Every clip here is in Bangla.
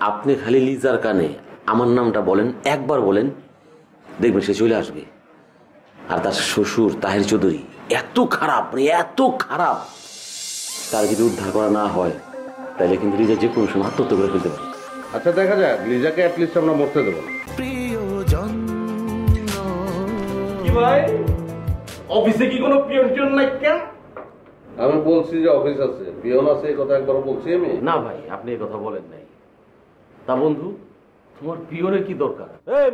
আপনি খালি লিজার কানে আমার নামটা বলেন, একবার বলেন, দেখবেন সে চলে আসবে। আর তার শ্বশুর তাহের চৌধুরী এত খারাপ, এত খারাপ, তার যদি উদ্ধার করা না হয় তাহলে কিন্তু লিজা যে কোনো সময় আত্মহত্যা করে ফেলতে পারে। আচ্ছা দেখা যাক, লিজাকে অ্যাটলিস্ট আমরা মরতে দেবো না। কি ভাই, অফিসে কি কোনো পিয়ন টিয়ন নাই কেন? আমি বলছি যে অফিস আছে, পিয়ন আছে, এই কথা একবার বলছি আমি। না ভাই, আপনি এই কথা বলেন নাই। তা বন্ধু, তোমার পিয়নের কি দরকার?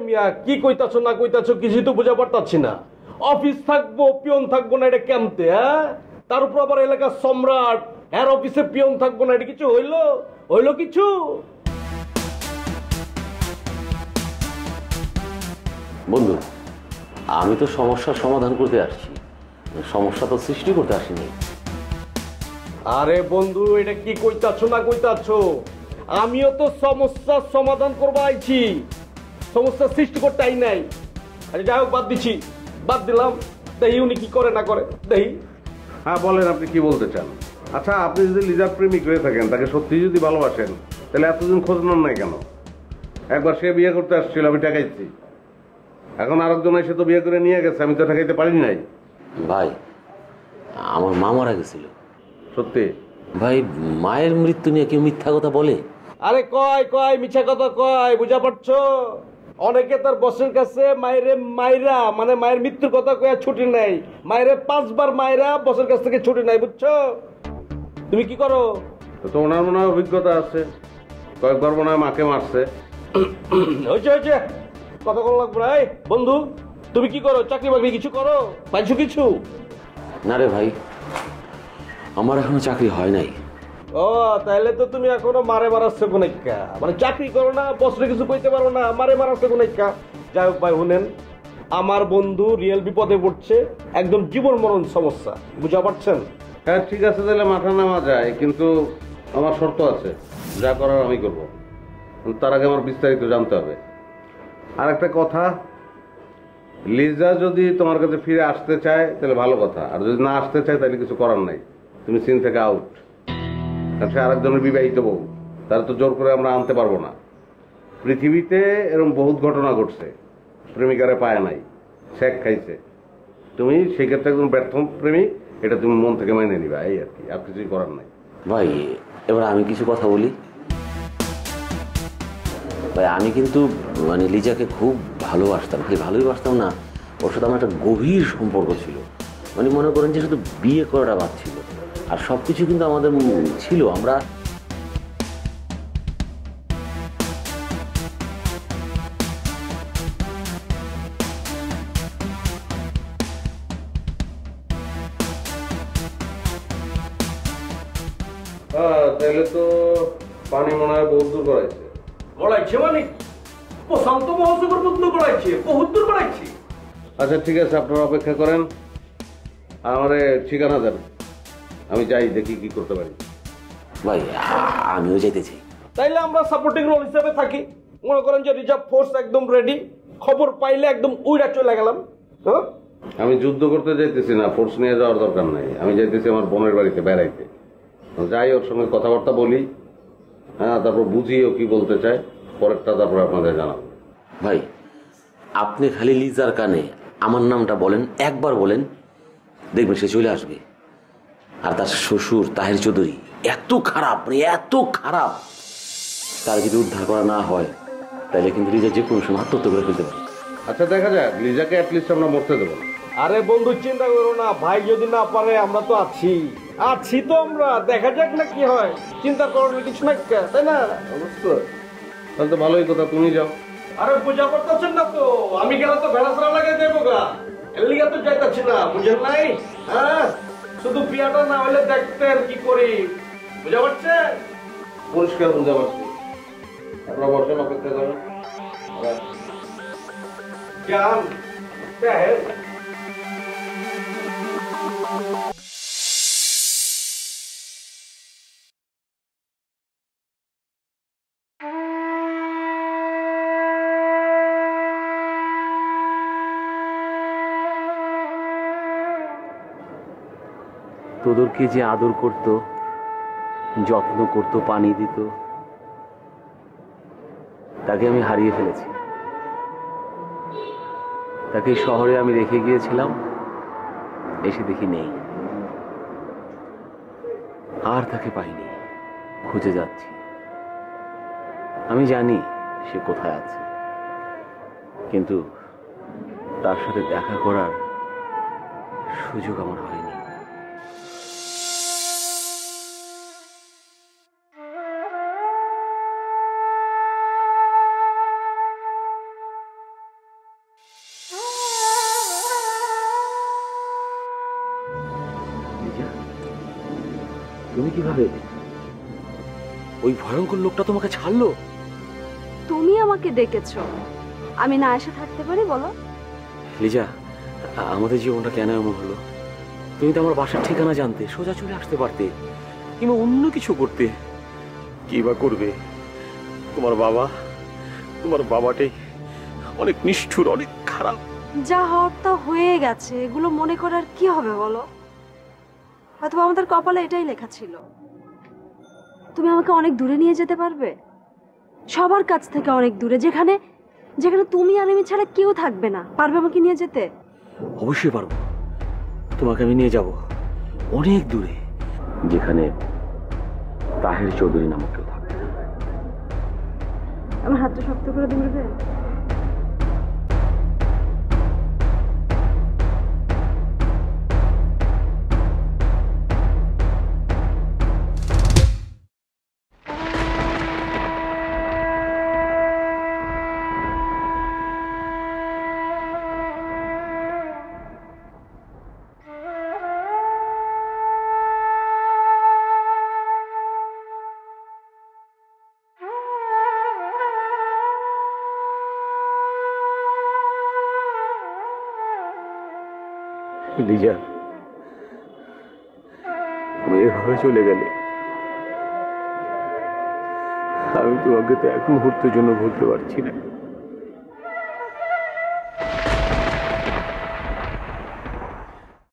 মিয়া কি কইতাছো না কইতাছো কিছুই তো বুঝা পারতাছি না। অফিস থাকবো পিয়ন থাকবো না, এটা কেমতে? হ্যাঁ, তার উপর আবার এলাকার সম্রাট, এর অফিসে পিয়ন থাকবো না, এটা কিছু হইলো কিছু? বন্ধু, আমি তো সমস্যার সমাধান করতে আসছি, সমস্যা তো সৃষ্টি করতে আসিনি। আরে বন্ধু, এটা কি কইতাছো না কইতাছো? আমিও তো সমস্যার সমাধান করবা আইছি, সমস্যা সৃষ্টি করতে আই নাই। আরে যাই হোক, বাদ দিলাম। দেখি উনি কি করে না করে, দেখি। হ্যাঁ বলেন, আপনি কি বলতে চান? আচ্ছা, আপনি যদি লিজার প্রেমিক হয়ে থাকেন, তাকে সত্যি যদি ভালোবাসেন, তাহলে এতদিন খোঁজ নেন নাই কেন? একবার সে বিয়ে করতে আসছিল, আমি ঠেকাইছি। এখন আরেকজন এসে তো বিয়ে করে নিয়ে গেছে, আমি তো ঠেকাইতে পারি নাই। ভাই, আমার মা মারা গেছিল। সত্যি? ভাই, মায়ের মৃত্যু নিয়ে কেউ মিথ্যা কথা বলে? আরে কয় মিছা কথা কয়, বুঝা পারছো? অনেকে তার বসের কাছে মায়েরা মানে মায়ের মৃত্যুর কথা কয়ে ছুটি নাই, মায়েরে 5 বার মায়েরা বসের কাছ থেকে ছুটি নাই, বুঝছো? তুমি কি করো? তো ওনার মনে হয় অভিজ্ঞতা আছে, কয়েকবার মনে হয় মাকে মারছে। হয়েছে কথা বলা লাগবে না। এই বন্ধু, তুমি কি করো? চাকরি বাকরি কিছু করো? পাইছো কিছু? না রে ভাই, আমার এখনো চাকরি হয় নাই। ও, তাহলে তো তুমি এখনো মারে মারাচ্ছে কোনাইকা, মানে চাকরি করো না, বসরে কিছু কইতে পারো না, মারে মারাচ্ছে কোনাইকা। যাই হোক ভাই, শুনেন, আমার বন্ধু রিয়েল বিপদে পড়ছে, একদম জীবন মরণ সমস্যা, বুঝা পারছেন? হ্যাঁ ঠিক আছে, তাহলে মাথা নামা যায়, কিন্তু আমার শর্ত আছে, যা করার আমি করব। তার আগে আমার বিস্তারিত জানতে হবে। আর একটা কথা, লিজা যদি তোমার কাছে ফিরে আসতে চায় তাহলে ভালো কথা, আর যদি না আসতে চায় তাহলে কিছু করার নাই, তুমি সিন থেকে আউট। সে আরেকজনের বিবাহিত বউ, তারা তো জোর করে আমরা আনতে পারবো না। পৃথিবীতে এরকম বহুত ঘটনা ঘটছে, প্রেমিকারে পায় নাই, শেখ খাইছে। তুমি সেই ক্ষেত্রে একদম ব্যর্থ প্রেমিক, এটা তুমি মন থেকে মেনে নিবা, এই আর কি, আর কিছুই করার নাই। ভাই, এবার আমি কিছু কথা বলি। ভাই, আমি কিন্তু মানে লিজাকে খুব ভালোবাসতাম, খালি ভালোবাসতাম না, ওর সাথে আমার একটা গভীর সম্পর্ক ছিল। মানে মনে করেন যে শুধু বিয়ে করাটা বাদ ছিল, আর সব কিছু কিন্তু আমাদের ছিল। আমরা তাহলে তো পানি মনে হয় বহুত দূর করাইছে। গড়াইছে মানে প্রশান্ত মহাসাগর পর্যন্ত গড়াইছে, বহুত দূর গড়াইছে। আচ্ছা ঠিক আছে, আপনারা অপেক্ষা করেন, আর আমারে ঠিকানা দেন, আমি যাই, দেখি কি করতে পারি। ভাই, আমিও যেতে চাই। তাইলে আমরা সাপোর্টিং রোল হিসেবে থাকি। মনে করেন যে রিজার্ভ ফোর্স একদম রেডি, খবর পাইলে একদম উইরা চলে গেলাম। হ্যাঁ, আমি যুদ্ধ করতে যাইতেছি না, ফোর্স নিয়ে যাওয়ার দরকার নাই, আমি যাইতেছি আমার বোনের বাড়িতে বেড়াইতে। যাই, ওর সঙ্গে কথাবার্তা বলি, হ্যাঁ, তারপর বুঝি ও কি বলতে চায়, পরেরটা তারপর আপনাদের জানাবো। ভাই, আপনি খালি লিজার কানে আমার নামটা বলেন, একবার বলেন, দেখবেন সে চলে আসবে। আর তার শ্বশুর তাহের চৌধুরী এত খারাপ, এত খারাপ, তার যদি উদ্ধার করা না হয় তাহলে কিন্তু লিজা যে কোনো সময় আত্মহত্যা করে ফেলতে পারে। আচ্ছা দেখা যাক, লিজাকে অ্যাটলিস্ট আমরা মরতে দেবো না। আরে বন্ধু, চিন্তা করো না, ভাই যদি না পারে আমরা তো আছি তো আমরা, দেখা যাক না কি হয়, চিন্তা করার কিছু না, তাই না? অবশ্যই, তাহলে তো ভালোই কথা, তুমি যাও। আরে বুঝা করতেছেন না তো, আমি গেলে তো ভেড়া ছাড়া লাগে যাবো গা, এর লিগা তো যাইতাছি না, বুঝেন নাই? হ্যাঁ, শুধু বিয়াটা না হলে দেখতেন কি করি, বুঝা পারছে? পরিষ্কার বুঝতে পারছি। আপনারা বসেন, অপেক্ষা করেন। জান দেখেন, তোদেরকে যে আদর করত, যত্ন করত, পানি দিত, তাকে আমি হারিয়ে ফেলেছি। তাকে শহরে আমি রেখে গিয়েছিলাম, এসে দেখি নেই। আর তাকে পাইনি, খুঁজে যাচ্ছি। আমি জানি সে কোথায় আছে, কিন্তু তার সাথে দেখা করার সুযোগ আমার হয়নি। তুমি কিভাবে? ওই ভয়ঙ্কর লোকটা তোমাকে ছাড়লো? তুমি আমাকে ডেকেছো, আমি না এসে থাকতে পারি বলো? লিজা, আমাদের জীবনটা কেন এমন হলো? তুমি তো আমার বাসার ঠিকানা জানতে, সোজা চলে আসতে পারতে, কিংবা অন্য কিছু করতে। কি বা করবে? তোমার বাবাটাই অনেক নিষ্ঠুর, অনেক খারাপ। যা হওয়ার তা হয়ে গেছে, এগুলো মনে করার কি হবে বলো? হয়তো আমাদের কপালে এটাই লেখা ছিল। তুমি আমাকে অনেক দূরে নিয়ে যেতে পারবে, সবার কাছ থেকে অনেক দূরে, যেখানে যেখানে তুমি আর আমি ছাড়া কেউ থাকবে না। পারবে আমাকে নিয়ে যেতে? অবশ্যই পারবো। তোমাকে আমি নিয়ে যাব অনেক দূরে, যেখানে তাহের চৌধুরী নামক কেউ থাকবে। আমার হাতটা শক্ত করে ধরবে। লিজা, তুমি এভাবে চলে গেলে আমি তোমাকে তো এক মুহূর্তের জন্য ভুলতে পারছি না।